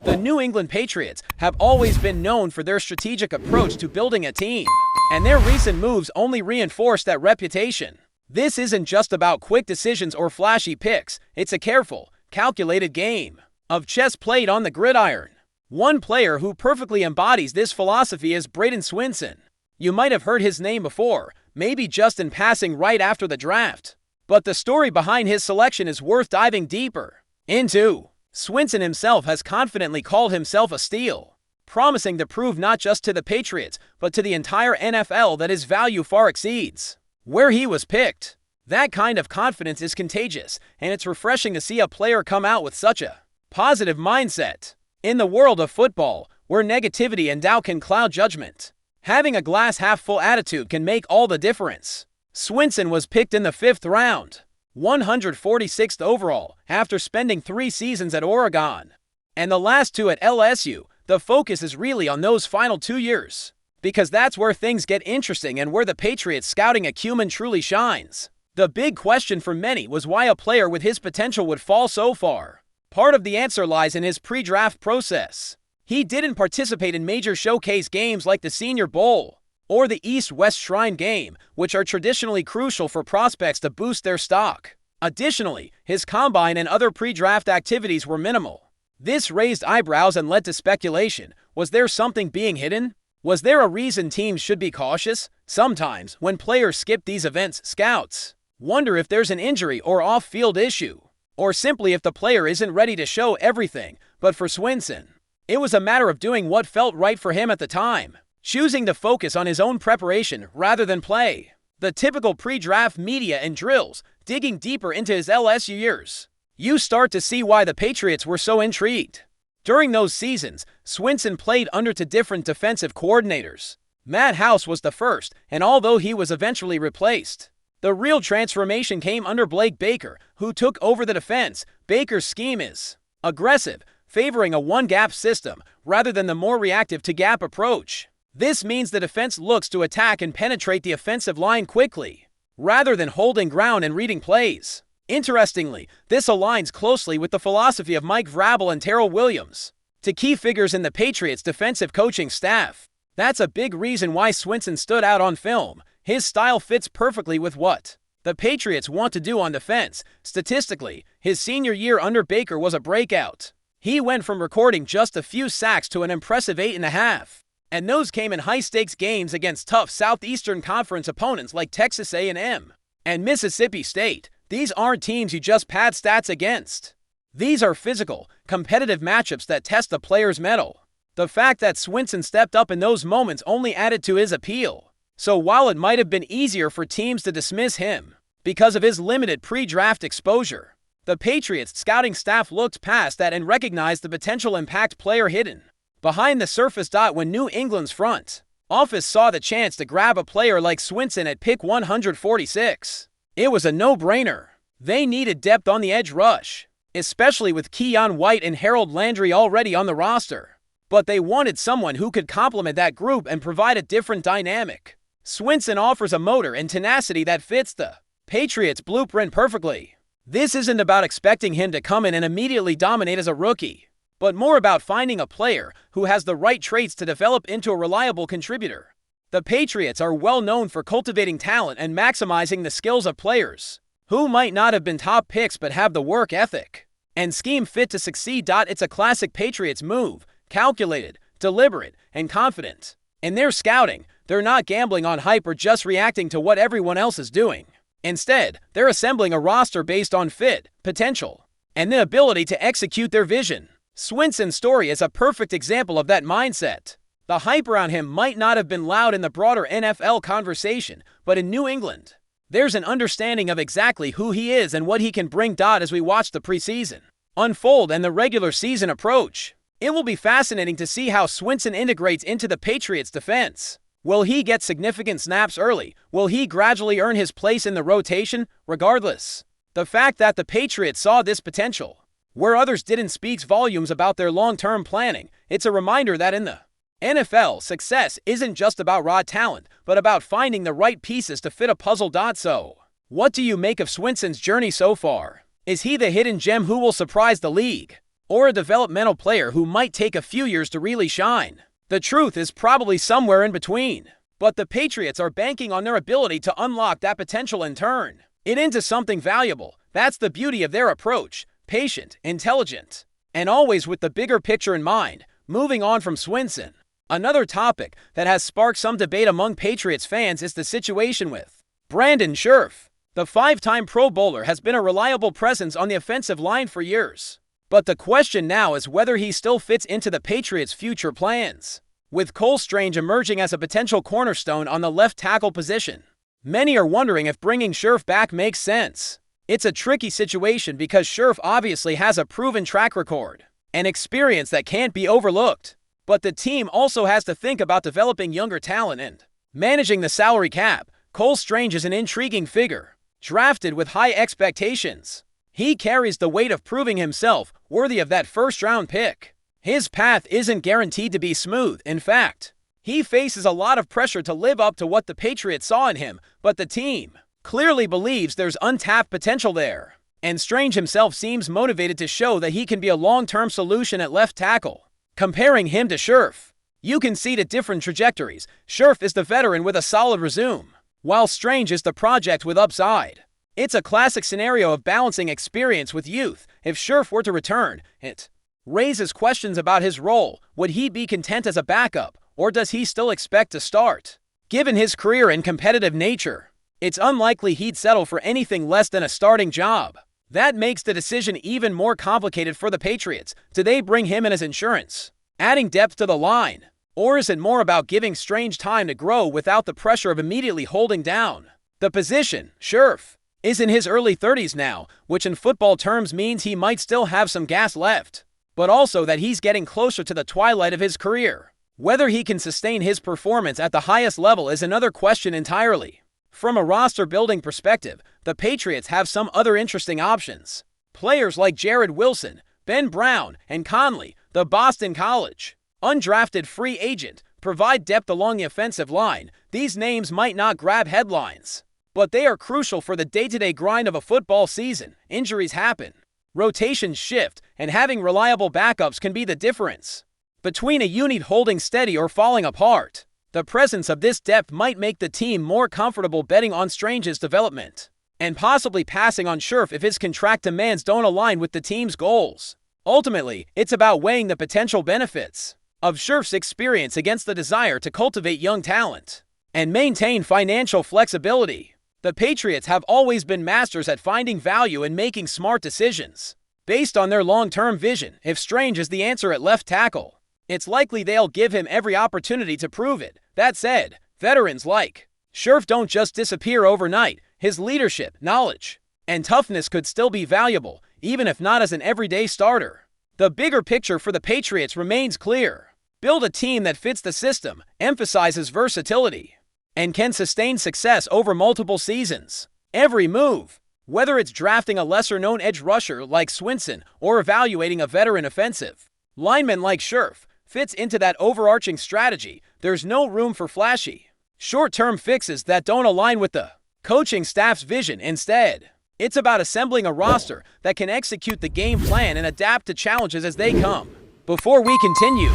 The New England Patriots have always been known for their strategic approach to building a team, and their recent moves only reinforce that reputation. This isn't just about quick decisions or flashy picks, it's a careful, calculated game of chess played on the gridiron. One player who perfectly embodies this philosophy is Braden Swinson. You might have heard his name before, maybe just in passing right after the draft. But the story behind his selection is worth diving deeper into. Swinson himself has confidently called himself a steal, promising to prove not just to the Patriots, but to the entire NFL that his value far exceeds where he was picked. That kind of confidence is contagious, and it's refreshing to see a player come out with such a positive mindset. In the world of football, where negativity and doubt can cloud judgment, having a glass-half-full attitude can make all the difference. Swinson was picked in the 5th round, 146th overall, after spending 3 seasons at Oregon, and the last 2 at LSU. The focus is really on those final 2 years, because that's where things get interesting and where the Patriots' scouting acumen truly shines. The big question for many was why a player with his potential would fall so far. Part of the answer lies in his pre-draft process. He didn't participate in major showcase games like the Senior Bowl or the East-West Shrine Game, which are traditionally crucial for prospects to boost their stock. Additionally, his combine and other pre-draft activities were minimal. This raised eyebrows and led to speculation. Was there something being hidden? Was there a reason teams should be cautious? Sometimes, when players skip these events, scouts wonder if there's an injury or off-field issue, or simply if the player isn't ready to show everything. But for Swinson, it was a matter of doing what felt right for him at the time, choosing to focus on his own preparation rather than play the typical pre-draft media and drills. Digging deeper into his LSU years, you start to see why the Patriots were so intrigued. During those seasons, Swinson played under 2 different defensive coordinators. Matt House was the first, and although he was eventually replaced, the real transformation came under Blake Baker, who took over the defense. Baker's scheme is aggressive, favoring a one-gap system rather than the more reactive two-gap approach. This means the defense looks to attack and penetrate the offensive line quickly, rather than holding ground and reading plays. Interestingly, this aligns closely with the philosophy of Mike Vrabel and Terrell Williams, 2 key figures in the Patriots' defensive coaching staff. That's a big reason why Swinson stood out on film. His style fits perfectly with what the Patriots want to do on defense. Statistically, his senior year under Baker was a breakout. He went from recording just a few sacks to an impressive 8.5. And those came in high-stakes games against tough Southeastern Conference opponents like Texas A&M and Mississippi State. These aren't teams you just pad stats against. These are physical, competitive matchups that test a player's mettle. The fact that Swinson stepped up in those moments only added to his appeal. So while it might have been easier for teams to dismiss him because of his limited pre-draft exposure, the Patriots' scouting staff looked past that and recognized the potential impact player hidden behind the surface. When New England's front office saw the chance to grab a player like Swinson at pick 146, it was a no-brainer. They needed depth on the edge rush, especially with Keon White and Harold Landry already on the roster. But they wanted someone who could complement that group and provide a different dynamic. Swinson offers a motor and tenacity that fits the Patriots' blueprint perfectly. This isn't about expecting him to come in and immediately dominate as a rookie, but more about finding a player who has the right traits to develop into a reliable contributor. The Patriots are well known for cultivating talent and maximizing the skills of players who might not have been top picks but have the work ethic and scheme fit to succeed. It's a classic Patriots move, calculated, deliberate, and confident. In their scouting, they're not gambling on hype or just reacting to what everyone else is doing. Instead, they're assembling a roster based on fit, potential, and the ability to execute their vision. Swinson's story is a perfect example of that mindset. The hype around him might not have been loud in the broader NFL conversation, but in New England, there's an understanding of exactly who he is and what he can bring. As we watch the preseason unfold and the regular season approach, it will be fascinating to see how Swinson integrates into the Patriots' defense. Will he get significant snaps early? Will he gradually earn his place in the rotation? Regardless, the fact that the Patriots saw this potential where others didn't speaks volumes about their long-term planning. It's a reminder that in the NFL, success isn't just about raw talent, but about finding the right pieces to fit a puzzle. So, what do you make of Swinson's journey so far? Is he the hidden gem who will surprise the league? or a developmental player who might take a few years to really shine? The truth is probably somewhere in between. But the Patriots are banking on their ability to unlock that potential and turn it into something valuable. That's the beauty of their approach: patient, intelligent, and always with the bigger picture in mind. Moving on from Swinson, another topic that has sparked some debate among Patriots fans is the situation with Brandon Scherff. The five-time Pro Bowler has been a reliable presence on the offensive line for years. But the question now is whether he still fits into the Patriots' future plans. With Cole Strange emerging as a potential cornerstone on the left tackle position, many are wondering if bringing Scherff back makes sense. It's a tricky situation because Scherff obviously has a proven track record and experience that can't be overlooked. But the team also has to think about developing younger talent and managing the salary cap. Cole Strange is an intriguing figure, drafted with high expectations. He carries the weight of proving himself worthy of that first-round pick. His path isn't guaranteed to be smooth. In fact, he faces a lot of pressure to live up to what the Patriots saw in him, but the team clearly believes there's untapped potential there. And Strange himself seems motivated to show that he can be a long-term solution at left tackle. Comparing him to Scherff, you can see the different trajectories. Scherff is the veteran with a solid resume, while Strange is the project with upside. It's a classic scenario of balancing experience with youth. If Scherff were to return, it raises questions about his role. Would he be content as a backup, or does he still expect to start? Given his career and competitive nature, it's unlikely he'd settle for anything less than a starting job. That makes the decision even more complicated for the Patriots. Do they bring him in as insurance, adding depth to the line? Or is it more about giving Strange time to grow without the pressure of immediately holding down the position? Scherff is in his early 30s now, which in football terms means he might still have some gas left, but also that he's getting closer to the twilight of his career. Whether he can sustain his performance at the highest level is another question entirely. From a roster-building perspective, the Patriots have some other interesting options. Players like Jared Wilson, Ben Brown, and Conley, the Boston College undrafted free agent, provide depth along the offensive line. These names might not grab headlines, but they are crucial for the day-to-day grind of a football season. Injuries happen, rotations shift, and having reliable backups can be the difference between a unit holding steady or falling apart. The presence of this depth might make the team more comfortable betting on Strange's development and possibly passing on Scherff if his contract demands don't align with the team's goals. Ultimately, it's about weighing the potential benefits of Scherff's experience against the desire to cultivate young talent and maintain financial flexibility. The Patriots have always been masters at finding value and making smart decisions based on their long-term vision. If Strange is the answer at left tackle, it's likely they'll give him every opportunity to prove it. That said, veterans like Scherff don't just disappear overnight. His leadership, knowledge, and toughness could still be valuable, even if not as an everyday starter. The bigger picture for the Patriots remains clear. Build a team that fits the system, emphasizes versatility, and can sustain success over multiple seasons. Every move, whether it's drafting a lesser-known edge rusher like Swinson or evaluating a veteran offensive lineman like Scherff, fits into that overarching strategy. There's no room for flashy, short-term fixes that don't align with the coaching staff's vision. Instead, it's about assembling a roster that can execute the game plan and adapt to challenges as they come. Before we continue,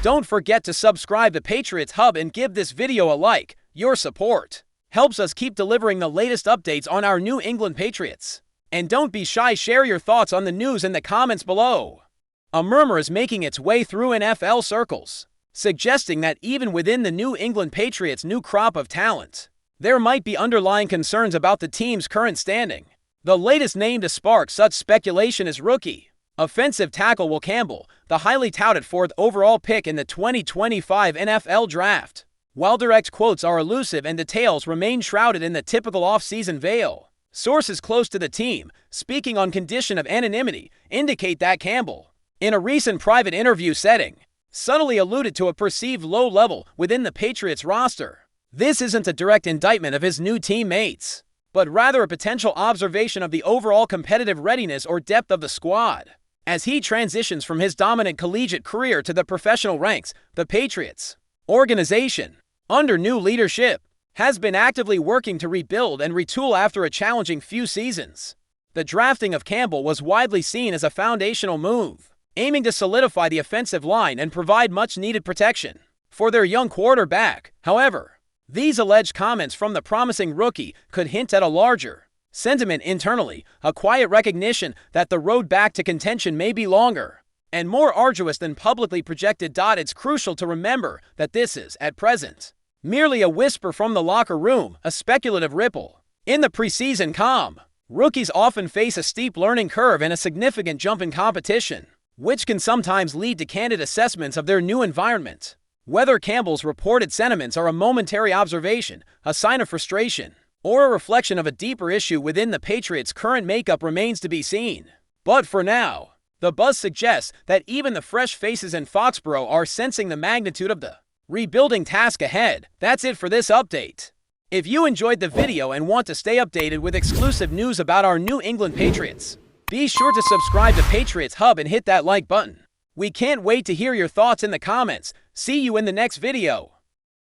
don't forget to subscribe to Patriots Hub and give this video a like. Your support helps us keep delivering the latest updates on our New England Patriots. And don't be shy, share your thoughts on the news in the comments below. A murmur is making its way through NFL circles, suggesting that even within the New England Patriots' new crop of talent, there might be underlying concerns about the team's current standing. The latest name to spark such speculation is rookie offensive tackle Will Campbell, the highly touted 4th overall pick in the 2025 NFL Draft. While direct quotes are elusive and details remain shrouded in the typical off-season veil, sources close to the team, speaking on condition of anonymity, indicate that Campbell, in a recent private interview setting, subtly alluded to a perceived low level within the Patriots roster. This isn't a direct indictment of his new teammates, but rather a potential observation of the overall competitive readiness or depth of the squad. As he transitions from his dominant collegiate career to the professional ranks, the Patriots organization, under new leadership, has been actively working to rebuild and retool after a challenging few seasons. The drafting of Campbell was widely seen as a foundational move, aiming to solidify the offensive line and provide much-needed protection for their young quarterback. However, these alleged comments from the promising rookie could hint at a larger sentiment internally, a quiet recognition that the road back to contention may be longer and more arduous than publicly projected. It's crucial to remember that this is, at present, merely a whisper from the locker room, a speculative ripple. In the preseason calm, rookies often face a steep learning curve and a significant jump in competition, which can sometimes lead to candid assessments of their new environment. Whether Campbell's reported sentiments are a momentary observation, a sign of frustration, or a reflection of a deeper issue within the Patriots' current makeup remains to be seen. But for now, the buzz suggests that even the fresh faces in Foxborough are sensing the magnitude of the rebuilding task ahead. That's it for this update. If you enjoyed the video and want to stay updated with exclusive news about our New England Patriots, be sure to subscribe to Patriots Hub and hit that like button. We can't wait to hear your thoughts in the comments. See you in the next video.